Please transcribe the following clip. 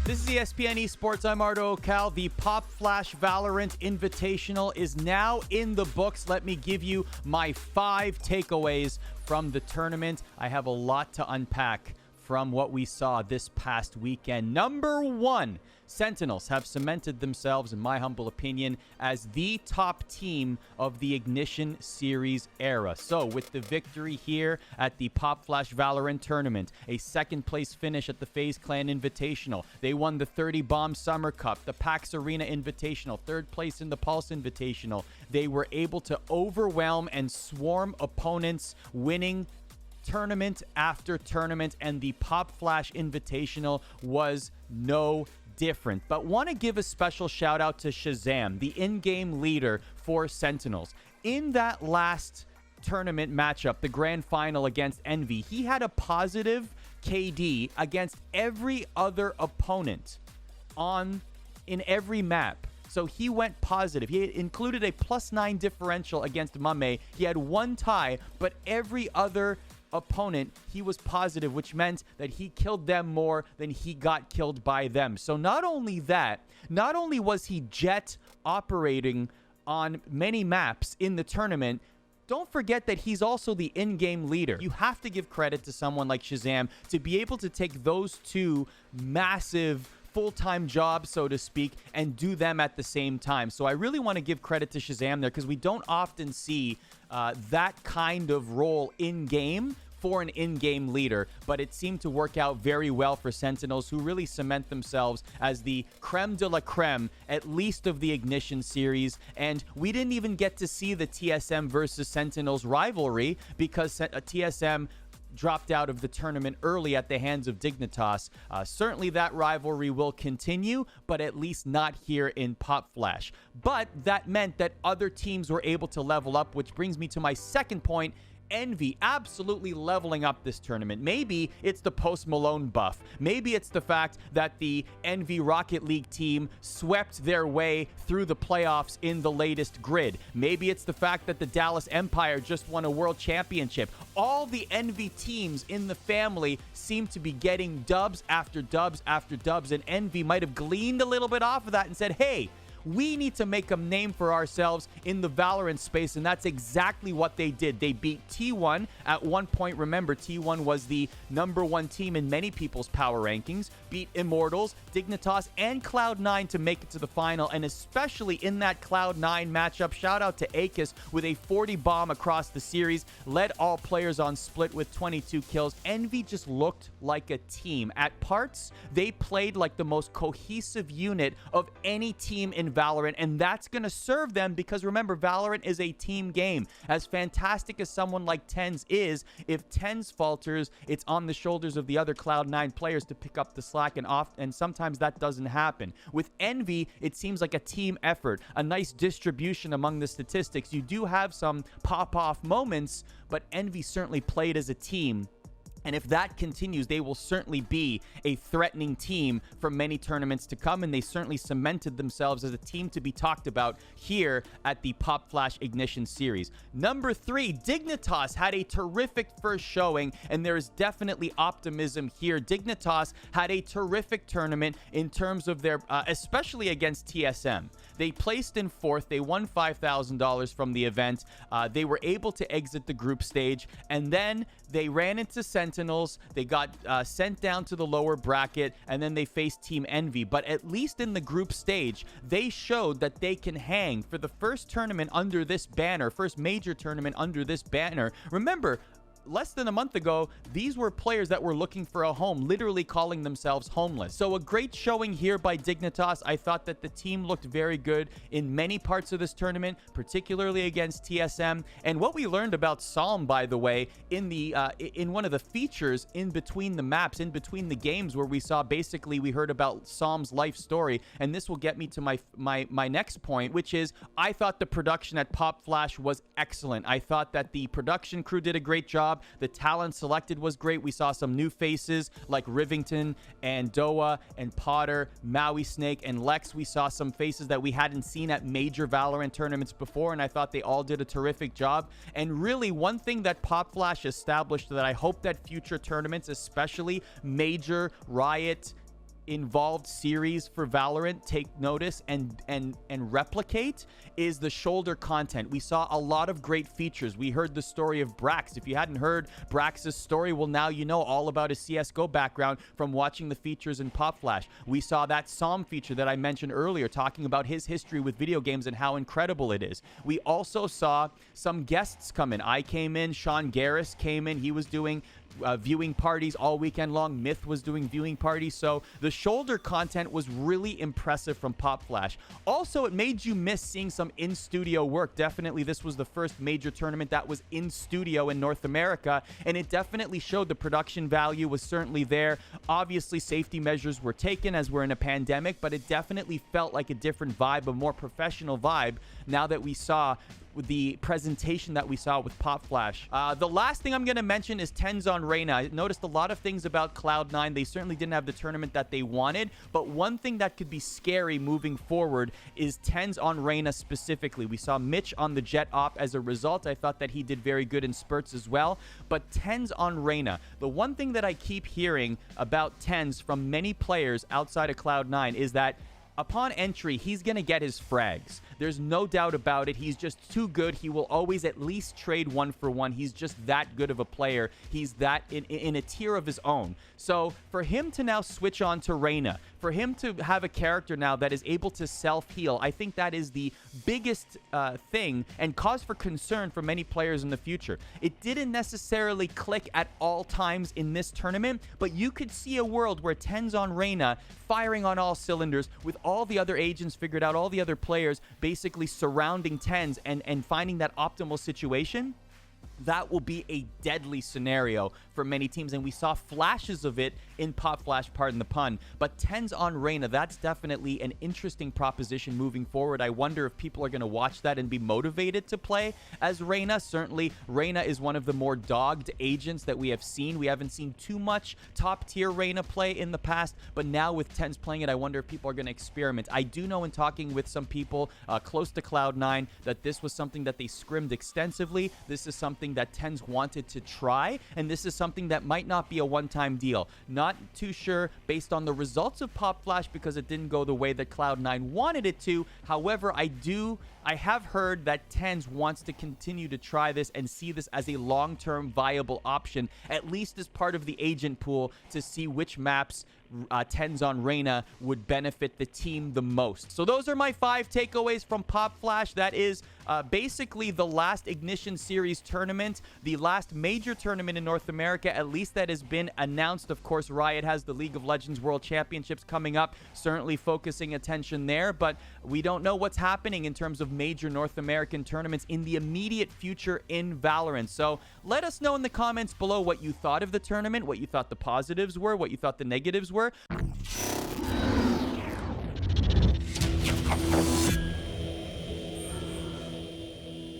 This is ESPN Esports. I'm Arda Ocal. The Pop Flash Valorant Invitational is now in the books. Let me give you my 5 takeaways from the tournament. I have a lot to unpack from what we saw this past weekend. Number 1, Sentinels have cemented themselves, in my humble opinion, as the top team of the Ignition Series era. So, with the victory here at the Pop Flash Valorant tournament, a second place finish at the FaZe Clan Invitational, they won the 30 Bomb Summer Cup, the PAX Arena Invitational, third place in the Pulse Invitational. They were able to overwhelm and swarm opponents, winning tournament after tournament, and the Pop Flash Invitational was no different. But want to give a special shout out to Shazam, the in-game leader for Sentinels. In that last tournament matchup, the grand final against Envy, he had a positive KD against every other opponent in every map. So he went positive. He included a +9 differential against Mame. He had one tie, but every other opponent he was positive, which meant that he killed them more than he got killed by them. So not only that, not only was he jet operating on many maps in the tournament, don't forget that he's also the in-game leader. You have to give credit to someone like Shazam to be able to take those two massive full-time jobs, so to speak, and do them at the same time. So I really want to give credit to Shazam there, because we don't often see that kind of role in-game for an in-game leader, but it seemed to work out very well for Sentinels, who really cement themselves as the creme de la creme, at least of the Ignition series. And we didn't even get to see the TSM versus Sentinels rivalry, because TSM dropped out of the tournament early at the hands of Dignitas. Certainly that rivalry will continue, but at least not here in Pop Flash. But that meant that other teams were able to level up, which brings me to my second point. Envy absolutely leveling up this tournament. Maybe it's the Post Malone buff. Maybe it's the fact that the Envy Rocket League team swept their way through the playoffs in the latest grid. Maybe it's the fact that the Dallas Empire just won a world championship. All the Envy teams in the family seem to be getting dubs after dubs after dubs, and Envy might have gleaned a little bit off of that and said, hey, we need to make a name for ourselves in the Valorant space, and that's exactly what they did. They beat T1 at one point. Remember, T1 was the #1 team in many people's power rankings. Beat Immortals, Dignitas, and Cloud9 to make it to the final, and especially in that Cloud9 matchup, shout out to Akis with a 40 bomb across the series, led all players on split with 22 kills. Envy just looked like a team. At parts, they played like the most cohesive unit of any team in Valorant, and that's going to serve them, because remember, Valorant is a team game. As fantastic as someone like Tens is, if Tens falters, it's on the shoulders of the other Cloud9 players to pick up the slack, and sometimes that doesn't happen. With Envy, it seems like a team effort, a nice distribution among the statistics. You do have some pop-off moments, but Envy certainly played as a team. And if that continues, they will certainly be a threatening team for many tournaments to come, and they certainly cemented themselves as a team to be talked about here at the Pop Flash Ignition Series. Number 3, Dignitas had a terrific first showing, and there is definitely optimism here. Dignitas had a terrific tournament in terms of their, especially against TSM. They placed in 4th. They won $5,000 from the event. They were able to exit the group stage, and then they ran into Sentinels. They got sent down to the lower bracket, and then they faced Team Envy. But at least in the group stage, they showed that they can hang for the first tournament under this banner, first major tournament under this banner. Remember, less than a month ago, these were players that were looking for a home, literally calling themselves homeless. So a great showing here by Dignitas. I thought that the team looked very good in many parts of this tournament, particularly against TSM. And what we learned about Psalm, by the way, in one of the features in between the maps, in between the games, where we saw, basically, we heard about Psalm's life story. And this will get me to my next point, which is, I thought the production at Pop Flash was excellent. I thought that the production crew did a great job. The talent selected was great. We saw some new faces like Rivington and Doa and Potter, Maui Snake, and Lex. We saw some faces that we hadn't seen at major Valorant tournaments before, and I thought they all did a terrific job. And really, one thing that Pop Flash established that I hope that future tournaments, especially major Riot involved series for Valorant take notice and replicate is the shoulder content. We saw a lot of great features. We heard the story of Brax. If you hadn't heard Brax's story, well, now you know all about his CSGO background from watching the features in Pop Flash. We saw that Psalm feature that I mentioned earlier, talking about his history with video games and how incredible it is. We also saw some guests come in. I came in, Sean Garris came in. He was doing viewing parties all weekend long. Myth was doing viewing parties. So the shoulder content was really impressive from Pop Flash. Also, it made you miss seeing some in-studio work. Definitely, this was the first major tournament that was in studio in North America, and it definitely showed the production value was certainly there. Obviously, safety measures were taken as we're in a pandemic, but it definitely felt like a different vibe, a more professional vibe now that we saw with the presentation that we saw with Pop Flash. The last thing I'm going to mention is TenZ on Reyna. I noticed a lot of things about Cloud9. They certainly didn't have the tournament that they wanted, but one thing that could be scary moving forward is TenZ on Reyna specifically. We saw Mitch on the Jet Op as a result. I thought that he did very good in spurts as well, but TenZ on Reyna. The one thing that I keep hearing about TenZ from many players outside of Cloud9 is that upon entry, he's going to get his frags. There's no doubt about it. He's just too good. He will always at least trade 1-for-1. He's just that good of a player. He's that in a tier of his own. So for him to now switch on to Reyna, for him to have a character now that is able to self-heal, I think that is the biggest thing and cause for concern for many players in the future. It didn't necessarily click at all times in this tournament, but you could see a world where TenZ on Reyna firing on all cylinders with all the other agents figured out, all the other players basically surrounding TenZ and finding that optimal situation. That will be a deadly scenario for many teams, and we saw flashes of it in Pop Flash, pardon the pun. But TenZ on Reyna, that's definitely an interesting proposition moving forward. I wonder if people are going to watch that and be motivated to play as Reyna. Certainly, Reyna is one of the more dogged agents that we have seen. We haven't seen too much top-tier Reyna play in the past, but now with TenZ playing it, I wonder if people are going to experiment. I do know in talking with some people close to Cloud9 that this was something that they scrimmed extensively. This is something that TenZ wanted to try, and this is something that might not be a one-time deal. Not too sure based on the results of Pop Flash because it didn't go the way that Cloud9 wanted it to. However, I have heard that TenZ wants to continue to try this and see this as a long-term viable option, at least as part of the agent pool, to see which maps TenZ on Reyna would benefit the team the most. So those are my 5 takeaways from Pop Flash. That is basically the last Ignition Series tournament, the last major tournament in North America, at least that has been announced. Of course, Riot has the League of Legends World Championships coming up, certainly focusing attention there, but we don't know what's happening in terms of major North American tournaments in the immediate future in Valorant. So let us know in the comments below what you thought of the tournament, what you thought the positives were, what you thought the negatives were.